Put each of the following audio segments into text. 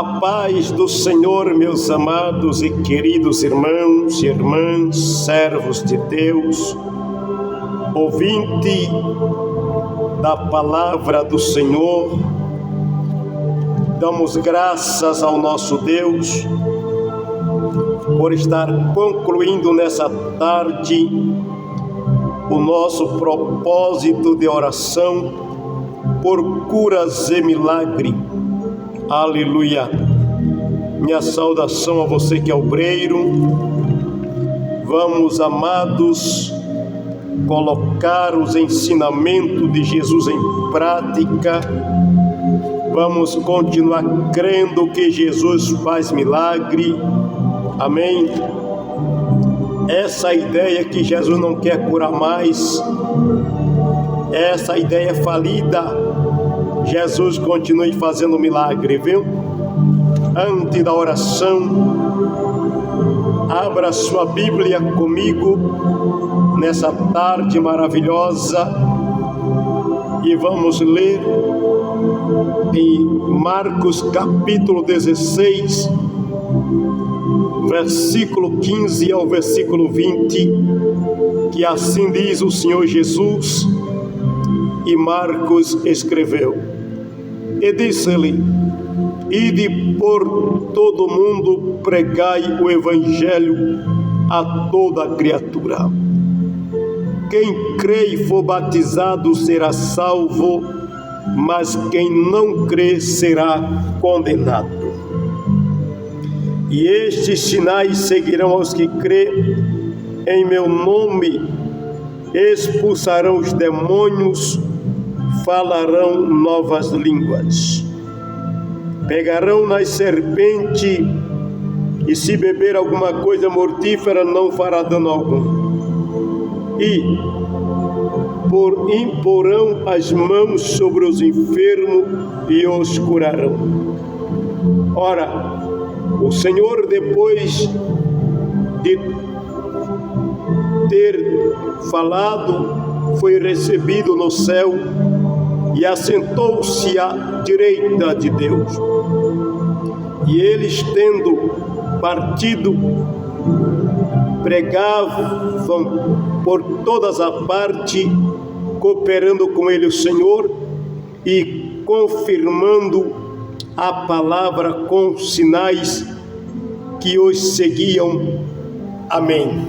A paz do Senhor, meus amados e queridos irmãos e irmãs, servos de Deus, ouvinte da palavra do Senhor, damos graças ao nosso Deus por estar concluindo nessa tarde o nosso propósito de oração por curas e milagre. Aleluia! Minha saudação a você que é obreiro. Vamos, amados, colocar os ensinamentos de Jesus em prática. Vamos continuar crendo que Jesus faz milagre. Amém? Essa ideia que Jesus não quer curar mais, essa ideia é falida. Jesus continue fazendo milagre, viu? Antes da oração, abra sua Bíblia comigo nessa tarde maravilhosa e vamos ler em Marcos capítulo 16, versículo 15 ao versículo 20, que assim diz o Senhor Jesus. E Marcos escreveu: e disse-lhe: ide por todo mundo, pregai o evangelho a toda criatura. Quem crê e for batizado será salvo, mas quem não crê será condenado. E estes sinais seguirão aos que crê: em meu nome expulsarão os demônios, falarão novas línguas, pegarão nas serpentes, e se beber alguma coisa mortífera não fará dano algum, e imporão as mãos sobre os enfermos e os curarão. Ora, o Senhor, depois de ter falado, foi recebido no céu e assentou-se à direita de Deus. E eles, tendo partido, pregavam por todas as partes, cooperando com ele o Senhor e confirmando a palavra com sinais que os seguiam. Amém.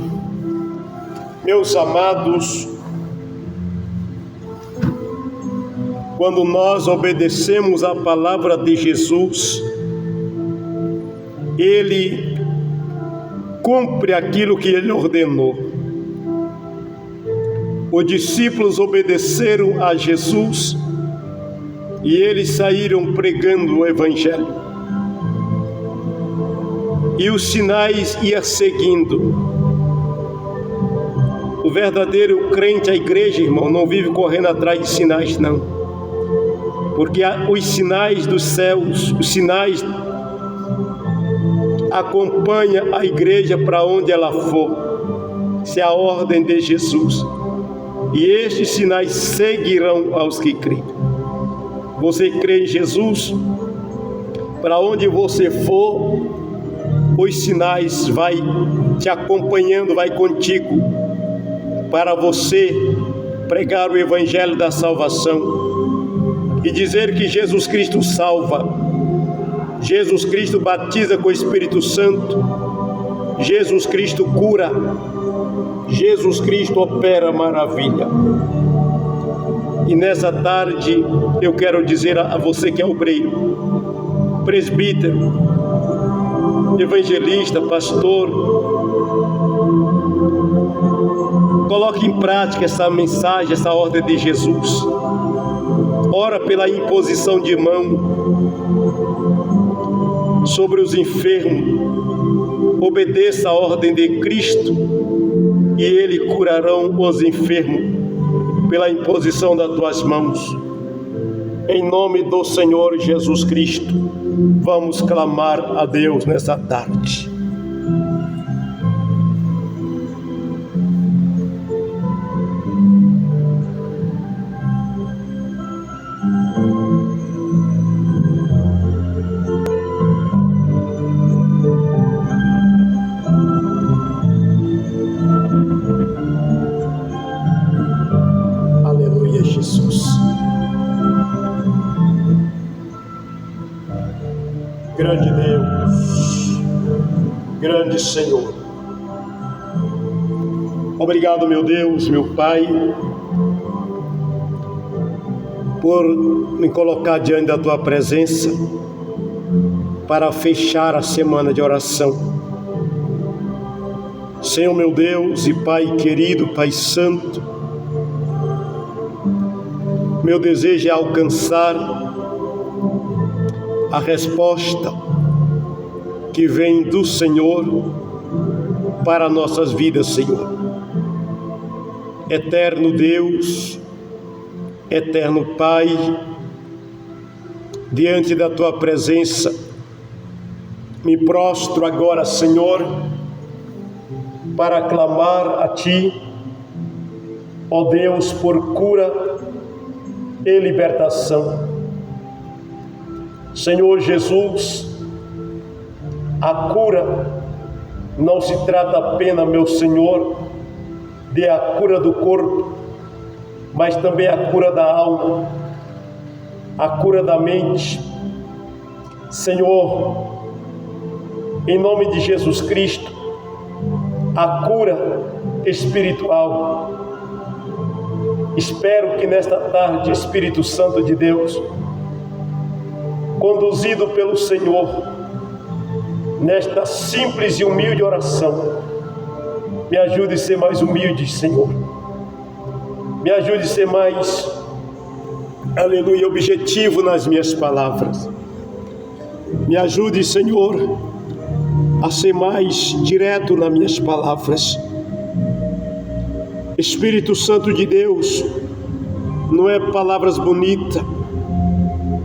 Meus amados, quando nós obedecemos a palavra de Jesus, Ele cumpre aquilo que Ele ordenou. Os discípulos obedeceram a Jesus e eles saíram pregando o Evangelho. E os sinais iam seguindo. O verdadeiro crente, a igreja, irmão, não vive correndo atrás de sinais, não. Porque os sinais dos céus, os sinais acompanham a igreja para onde ela for. Isso é a ordem de Jesus. E estes sinais seguirão aos que creem. Você crê em Jesus? Para onde você for, os sinais vai te acompanhando, vai contigo, para você pregar o evangelho da salvação e dizer que Jesus Cristo salva, Jesus Cristo batiza com o Espírito Santo, Jesus Cristo cura, Jesus Cristo opera maravilha. E nessa tarde eu quero dizer a você que é obreiro, presbítero, evangelista, pastor, coloque em prática essa mensagem, essa ordem de Jesus. Ora pela imposição de mão sobre os enfermos. Obedeça a ordem de Cristo e Ele curarão os enfermos pela imposição das tuas mãos. Em nome do Senhor Jesus Cristo, vamos clamar a Deus nessa tarde. grande Senhor. Obrigado, meu Deus, meu Pai, por me colocar diante da Tua presença para fechar a semana de oração. Senhor, meu Deus e Pai querido, Pai Santo, meu desejo é alcançar a resposta que vem do Senhor para nossas vidas, Senhor. Eterno Deus, eterno Pai, diante da Tua presença, me prostro agora, Senhor, para clamar a Ti, ó Deus, por cura e libertação. Senhor Jesus, a cura não se trata apenas, meu Senhor, de a cura do corpo, mas também a cura da alma, a cura da mente. Senhor, em nome de Jesus Cristo, a cura espiritual. Espero que nesta tarde, Espírito Santo de Deus, conduzido pelo Senhor, nesta simples e humilde oração, me ajude a ser mais humilde, Senhor. Me ajude a ser mais, aleluia, objetivo nas minhas palavras. Me ajude, Senhor, a ser mais direto nas minhas palavras. Espírito Santo de Deus, não é palavras bonitas,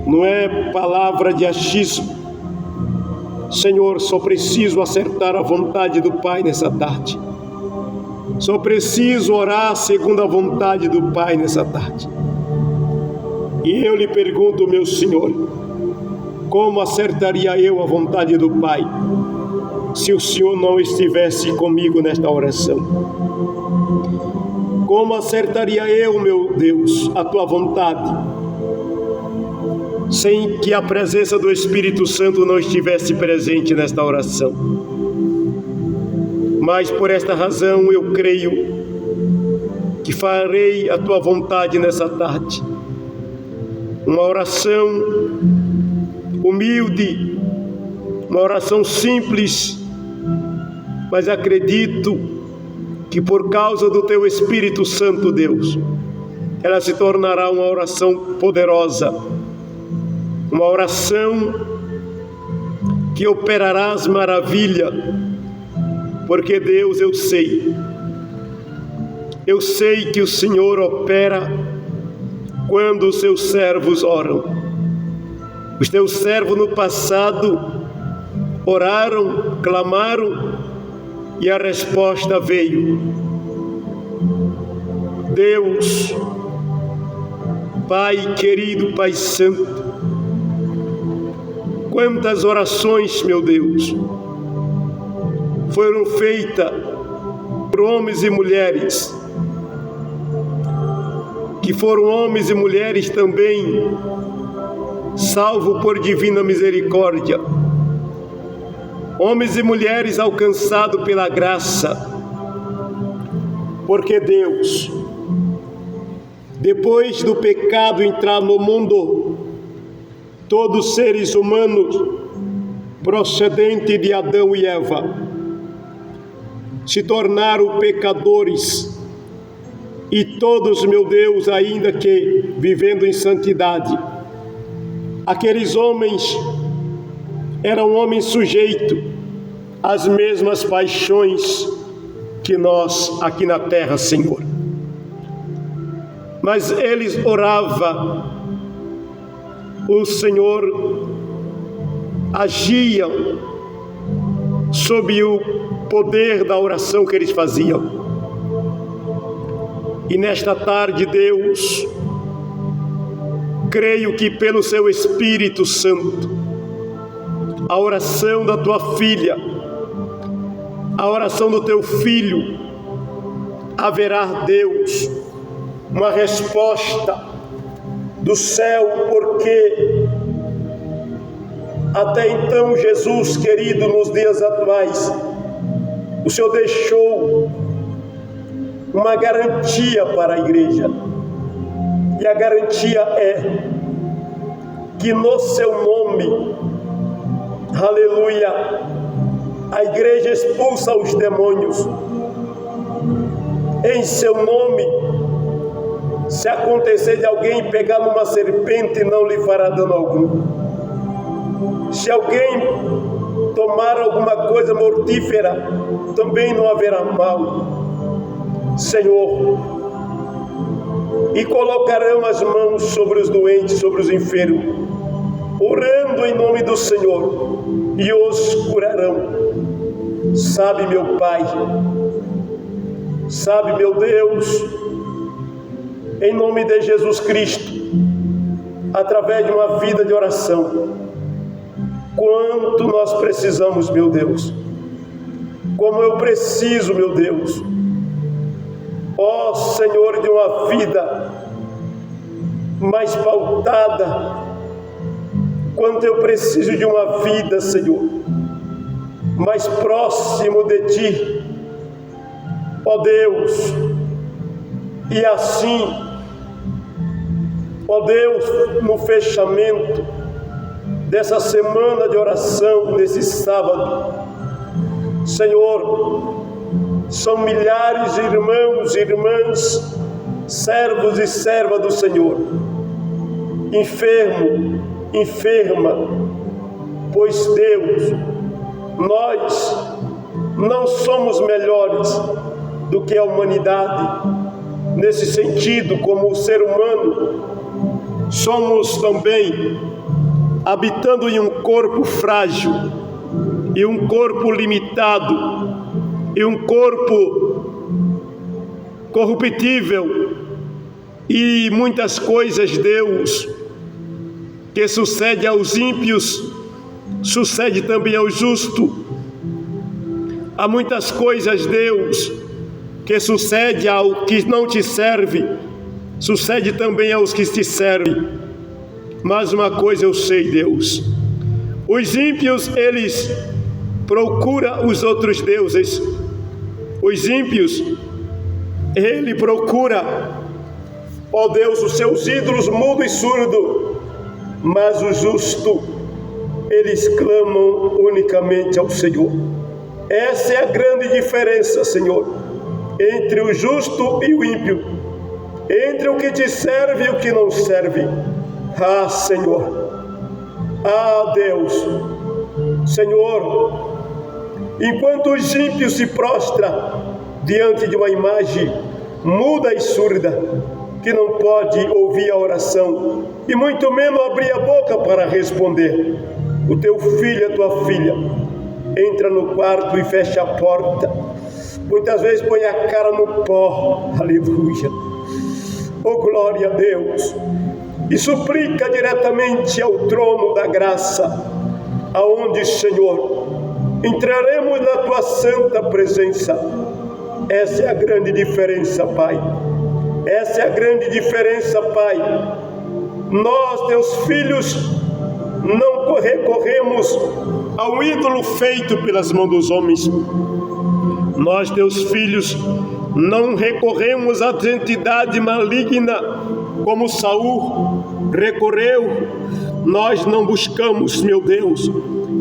não é palavra de achismo. Senhor, só preciso acertar a vontade do Pai nessa tarde. Só preciso orar segundo a vontade do Pai nessa tarde. E eu lhe pergunto, meu Senhor, como acertaria eu a vontade do Pai se o Senhor não estivesse comigo nesta oração? Como acertaria eu, meu Deus, a Tua vontade sem que a presença do Espírito Santo não estivesse presente nesta oração? Mas por esta razão eu creio que farei a Tua vontade nessa tarde. Uma oração humilde, uma oração simples, mas acredito que por causa do Teu Espírito Santo, Deus, ela se tornará uma oração poderosa, uma oração que operará as maravilhas, porque Deus, eu sei que o Senhor opera quando os Seus servos oram. Os Teus servos no passado oraram, clamaram e a resposta veio. Deus, Pai querido, Pai Santo, quantas orações, meu Deus, foram feitas por homens e mulheres, que foram homens e mulheres também, salvo por divina misericórdia, homens e mulheres alcançados pela graça, porque Deus, depois do pecado entrar no mundo, todos os seres humanos procedentes de Adão e Eva se tornaram pecadores, e todos, meu Deus, ainda que vivendo em santidade, aqueles homens eram homens sujeitos às mesmas paixões que nós aqui na terra, Senhor. Mas eles oravam, o Senhor agia sob o poder da oração que eles faziam. E nesta tarde, Deus, creio que pelo Seu Espírito Santo, a oração da Tua filha, a oração do Teu filho, haverá, Deus, uma resposta do céu, porque até então, Jesus querido, nos dias atuais, o Senhor deixou uma garantia para a igreja. E a garantia é que no seu nome, aleluia, a igreja expulsa os demônios. Em seu nome, se acontecer de alguém pegar numa serpente, não lhe fará dano algum. Se alguém tomar alguma coisa mortífera, também não haverá mal. Senhor, e colocarão as mãos sobre os doentes, sobre os enfermos, orando em nome do Senhor, e os curarão. Sabe, meu Pai, sabe, meu Deus, em nome de Jesus Cristo, através de uma vida de oração, quanto nós precisamos, meu Deus, como eu preciso, meu Deus, ó Senhor, de uma vida mais pautada, quanto eu preciso de uma vida, Senhor, mais próximo de Ti, ó Deus. E assim, ó Deus, no fechamento dessa semana de oração, desse sábado, Senhor, são milhares de irmãos e irmãs, servos e servas do Senhor, enfermo, enferma, pois Deus, nós não somos melhores do que a humanidade, nesse sentido, como o ser humano, somos também habitando em um corpo frágil, e um corpo limitado, e um corpo corruptível, e muitas coisas, Deus, que sucede aos ímpios, sucede também ao justo. Há muitas coisas, Deus, que sucede ao que não te serve, sucede também aos que te servem. Mas uma coisa eu sei, Deus, os ímpios, eles procuram os outros deuses. Os ímpios, ele procura, ó Deus, os seus ídolos mudo e surdo, mas o justo, eles clamam unicamente ao Senhor. Essa é a grande diferença, Senhor, entre o justo e o ímpio, entre o que te serve e o que não serve. Ah, Senhor, ah, Deus, Senhor, enquanto os ímpios se prostram diante de uma imagem muda e surda, que não pode ouvir a oração, e muito menos abrir a boca para responder, o teu filho, a tua filha, entra no quarto e fecha a porta, muitas vezes põe a cara no pó, aleluia, oh glória a Deus, e suplica diretamente ao trono da graça, aonde, Senhor, entraremos na tua santa presença. Essa é a grande diferença, Pai. Essa é a grande diferença, Pai. Nós, teus filhos, não recorremos ao ídolo feito pelas mãos dos homens. Nós, teus filhos, não recorremos à entidade maligna como Saul recorreu. Nós não buscamos, meu Deus,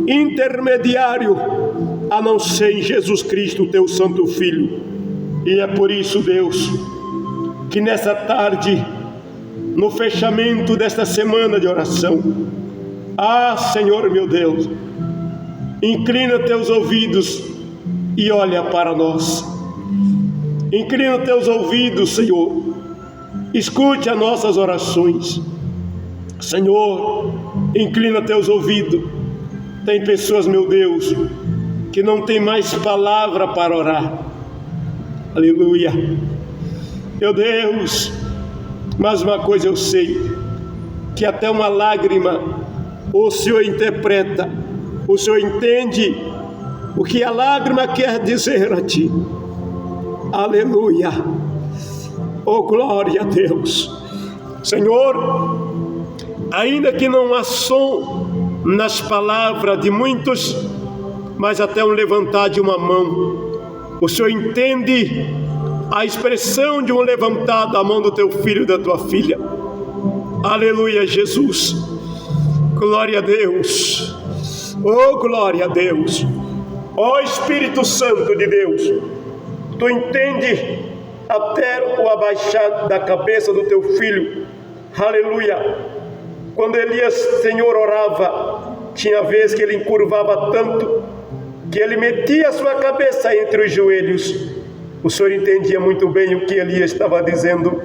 intermediário a não ser em Jesus Cristo, teu santo Filho. E é por isso, Deus, que nessa tarde, no fechamento desta semana de oração, ah, Senhor meu Deus, inclina teus ouvidos e olha para nós. Inclina teus ouvidos, Senhor, escute as nossas orações. Senhor, inclina teus ouvidos. Tem pessoas, meu Deus, que não tem mais palavra para orar. Aleluia. Meu Deus, mas uma coisa eu sei, que até uma lágrima o Senhor interpreta, o Senhor entende o que a lágrima quer dizer a ti. Aleluia. Oh, glória a Deus. Senhor, ainda que não há som nas palavras de muitos, mas até um levantar de uma mão, O Senhor entende a expressão de um levantar da mão do teu filho e da tua filha. Aleluia, Jesus. Glória a Deus. Oh, glória a Deus. Oh, Espírito Santo de Deus, tu entende até o abaixar da cabeça do teu filho. Aleluia. Quando Elias, Senhor, orava, tinha vez que ele encurvava tanto que ele metia a sua cabeça entre os joelhos. O Senhor entendia muito bem o que Elias estava dizendo.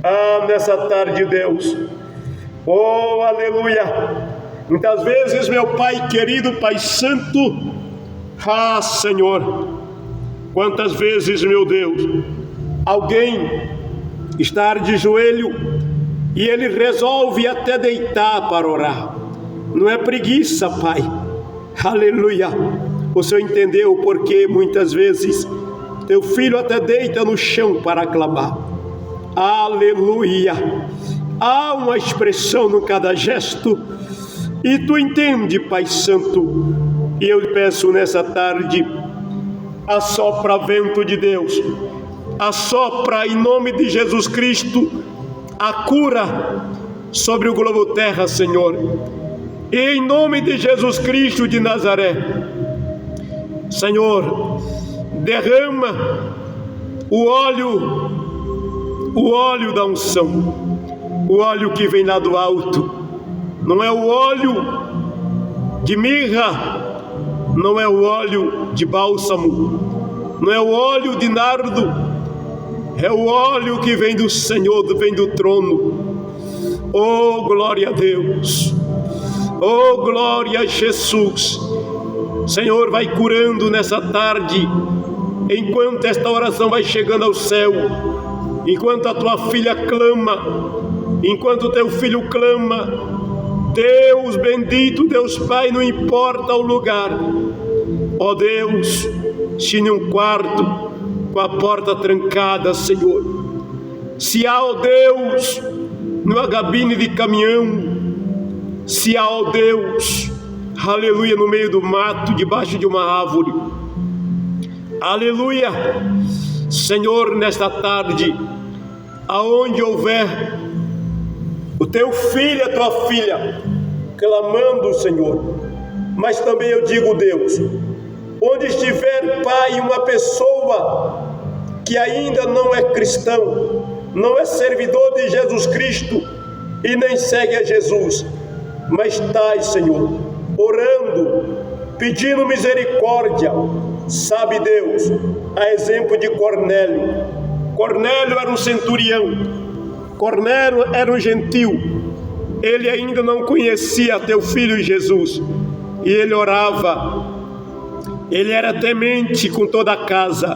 Ah, nessa tarde, Deus. Oh, aleluia. Muitas vezes, meu Pai querido, Pai Santo, ah, Senhor, quantas vezes, meu Deus, alguém estar de joelho e ele resolve até deitar para orar. Não é preguiça, Pai. Aleluia. O Senhor entendeu o porquê muitas vezes teu filho até deita no chão para clamar. Aleluia. Há uma expressão no cada gesto e tu entende, Pai Santo. E eu peço nessa tarde, assopra vento de Deus, assopra em nome de Jesus Cristo a cura sobre o globo terra, Senhor. E em nome de Jesus Cristo de Nazaré, Senhor, derrama o óleo da unção, o óleo que vem lá do alto. Não é o óleo de mirra, não é o óleo de bálsamo, não é o óleo de nardo, é o óleo que vem do Senhor, vem do trono. Oh, glória a Deus. Oh, glória a Jesus. Senhor, vai curando nessa tarde, enquanto esta oração vai chegando ao céu, enquanto a tua filha clama, enquanto o teu filho clama. Deus bendito, Deus Pai, não importa o lugar. Ó Deus, se num quarto com a porta trancada, Senhor, se há, ó Deus, numa cabine de caminhão, se há, ó Deus, aleluia, no meio do mato, debaixo de uma árvore, aleluia, Senhor, nesta tarde, aonde houver o teu filho e a tua filha clamando, Senhor, mas também eu digo, Deus, onde estiver, Pai, uma pessoa que ainda não é cristão, não é servidor de Jesus Cristo e nem segue a Jesus, mas está, Senhor, orando, pedindo misericórdia, sabe, Deus, a exemplo de Cornélio. Cornélio era um centurião, Cornélio era um gentil, ele ainda não conhecia teu filho Jesus, e ele orava, ele era temente com toda a casa,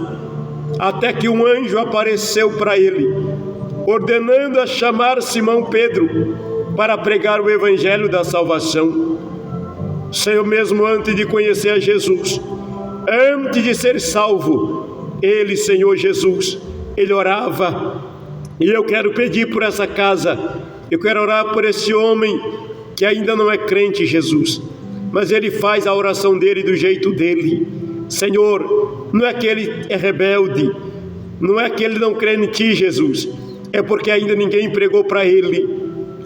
até que um anjo apareceu para ele, ordenando a chamar Simão Pedro para pregar o evangelho da salvação. Senhor, mesmo antes de conhecer a Jesus, antes de ser salvo, ele, Senhor Jesus, ele orava. E eu quero pedir por essa casa, eu quero orar por esse homem que ainda não é crente, Jesus, mas ele faz a oração dele do jeito dele. Senhor, não é que ele é rebelde, não é que ele não crê em ti, Jesus, é porque ainda ninguém pregou para ele.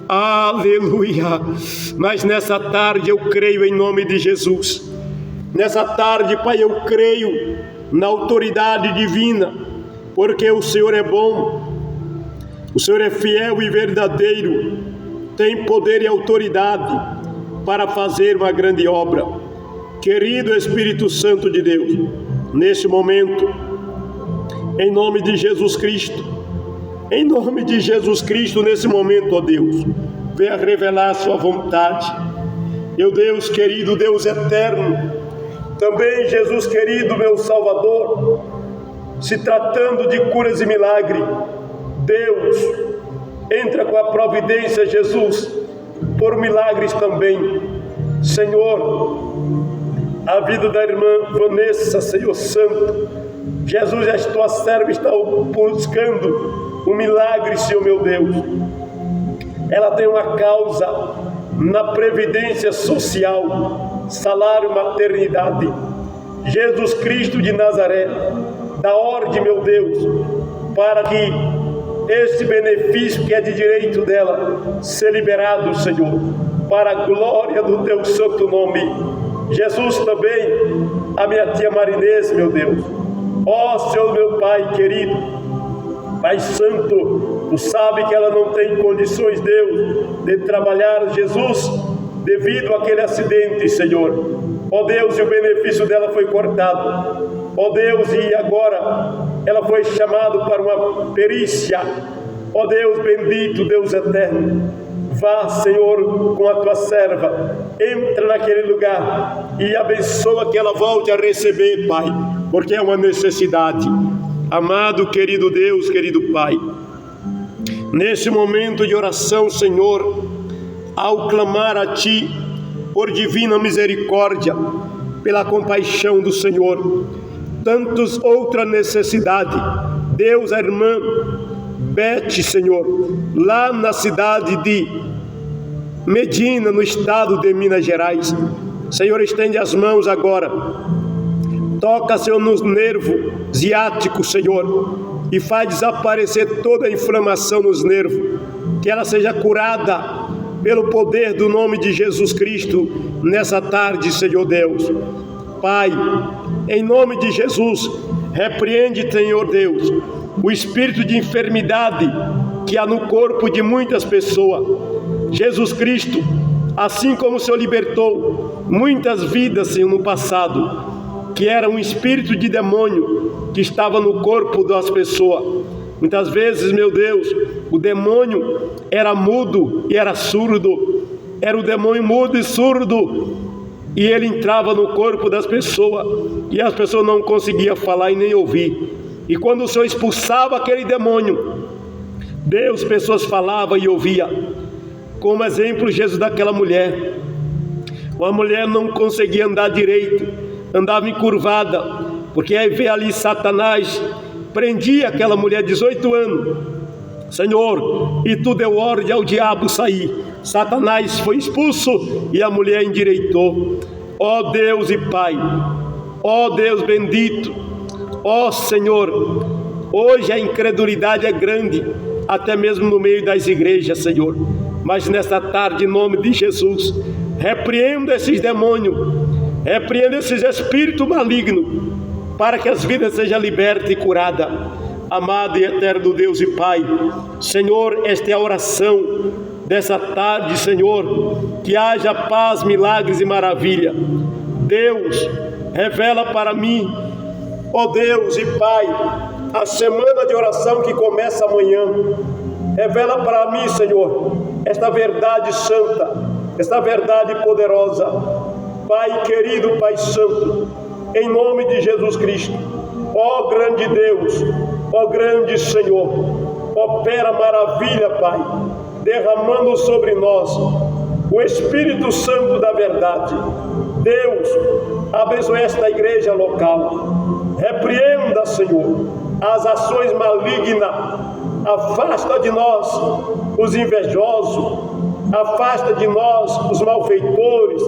Aleluia. Mas nessa tarde eu creio em nome de Jesus. Nessa tarde, Pai, eu creio na autoridade divina, porque o Senhor é bom, o Senhor é fiel e verdadeiro, tem poder e autoridade para fazer uma grande obra. Querido Espírito Santo de Deus, neste momento, em nome de Jesus Cristo, em nome de Jesus Cristo, nesse momento, ó Deus, venha revelar a sua vontade. Meu Deus querido, Deus eterno, também Jesus querido, meu Salvador, se tratando de curas e milagre, Deus, entra com a providência, Jesus, por milagres também. Senhor, a vida da irmã Vanessa, Senhor Santo, Jesus, a tua serva está buscando um milagre, Senhor meu Deus. Ela tem uma causa na previdência social, salário, maternidade. Jesus Cristo de Nazaré, da ordem, meu Deus, para que este benefício que é de direito dela seja liberado, Senhor, para a glória do teu santo nome. Jesus, também a minha tia Marinês, meu Deus, ó Senhor, meu Pai querido, Pai Santo, tu sabe que ela não tem condições, Deus, de trabalhar, Jesus, devido àquele acidente, Senhor. Ó Deus, e o benefício dela foi cortado. Ó Deus, e agora ela foi chamada para uma perícia. Ó Deus bendito, Deus eterno, vá, Senhor, com a tua serva, entra naquele lugar e abençoa que ela volte a receber, Pai, porque é uma necessidade. Amado, querido Deus, querido Pai, nesse momento de oração, Senhor, ao clamar a Ti por divina misericórdia, pela compaixão do Senhor, tantas outras necessidades, Deus, a irmã Beth, Senhor, lá na cidade de Medina, no estado de Minas Gerais, Senhor, estende as mãos agora, toca, Senhor, nos nervos ciáticos, Senhor, e faz desaparecer toda a inflamação nos nervos, que ela seja curada pelo poder do nome de Jesus Cristo nessa tarde, Senhor Deus. Pai, em nome de Jesus, repreende, Senhor Deus, o espírito de enfermidade que há no corpo de muitas pessoas. Jesus Cristo, assim como o Senhor libertou muitas vidas, Senhor, no passado, que era um espírito de demônio que estava no corpo das pessoas. Muitas vezes, meu Deus, o demônio era mudo e era surdo. Era o demônio mudo e surdo. E ele entrava no corpo das pessoas e as pessoas não conseguiam falar e nem ouvir. E quando o Senhor expulsava aquele demônio, Deus, pessoas falavam e ouviam. Como exemplo, Jesus daquela mulher. Uma mulher não conseguia andar direito, andava encurvada, porque aí veio ali Satanás, prendia aquela mulher, 18 anos, Senhor, e tu deu ordem ao diabo sair. Satanás foi expulso e a mulher endireitou. Ó Deus e Pai, ó Deus bendito, ó Senhor, hoje a incredulidade é grande, até mesmo no meio das igrejas, Senhor, mas nesta tarde, em nome de Jesus, repreenda esses demônios, repreenda esses espíritos malignos, para que as vidas sejam libertas e curadas. Amado e eterno Deus e Pai, Senhor, esta é a oração dessa tarde, Senhor, que haja paz, milagres e maravilha. Deus, revela para mim, ó Deus e Pai, a semana de oração que começa amanhã. Revela para mim, Senhor, esta verdade santa, esta verdade poderosa. Pai querido, Pai santo, em nome de Jesus Cristo, ó grande Deus, ó grande Senhor, opera maravilha, Pai, derramando sobre nós o Espírito Santo da verdade. Deus, abençoe esta igreja local, repreenda, Senhor, as ações malignas, afasta de nós os invejosos, afasta de nós os malfeitores,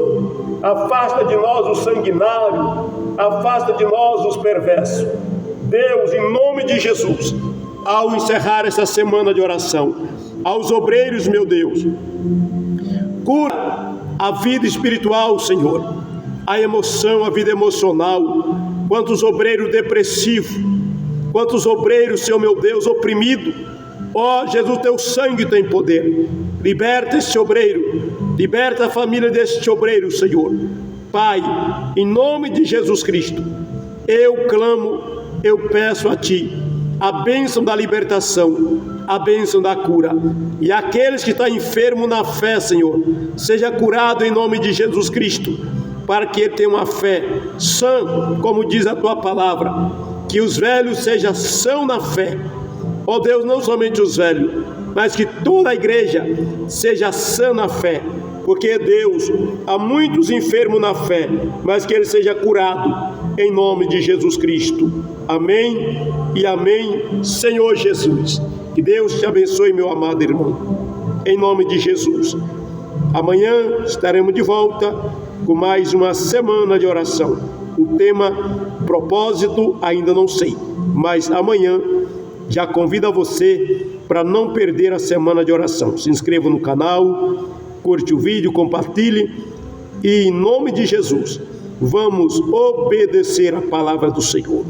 afasta de nós o sanguinário, afasta de nós os perversos. Deus, em nome de Jesus, ao encerrar essa semana de oração, aos obreiros, meu Deus, cura a vida espiritual, Senhor, a emoção, a vida emocional. Quantos obreiros depressivos, quantos obreiros, Senhor meu Deus, oprimidos. Ó Jesus, teu sangue tem poder. Liberta esse obreiro, liberta a família deste obreiro, Senhor. Pai, em nome de Jesus Cristo, eu clamo, eu peço a Ti a bênção da libertação, a bênção da cura. E aqueles que estão enfermos na fé, Senhor, seja curado em nome de Jesus Cristo, para que ele tenha uma fé sã, como diz a Tua palavra, que os velhos sejam sãos na fé. Ó Deus, não somente os velhos, mas que toda a igreja seja sã na fé, porque Deus, há muitos enfermos na fé, mas que ele seja curado em nome de Jesus Cristo. Amém e amém, Senhor Jesus. Que Deus te abençoe, meu amado irmão, em nome de Jesus. Amanhã estaremos de volta com mais uma semana de oração. O tema, propósito, ainda não sei. Mas amanhã já convido a você para não perder a semana de oração. Se inscreva no canal, curte o vídeo, compartilhe e em nome de Jesus, vamos obedecer a palavra do Senhor.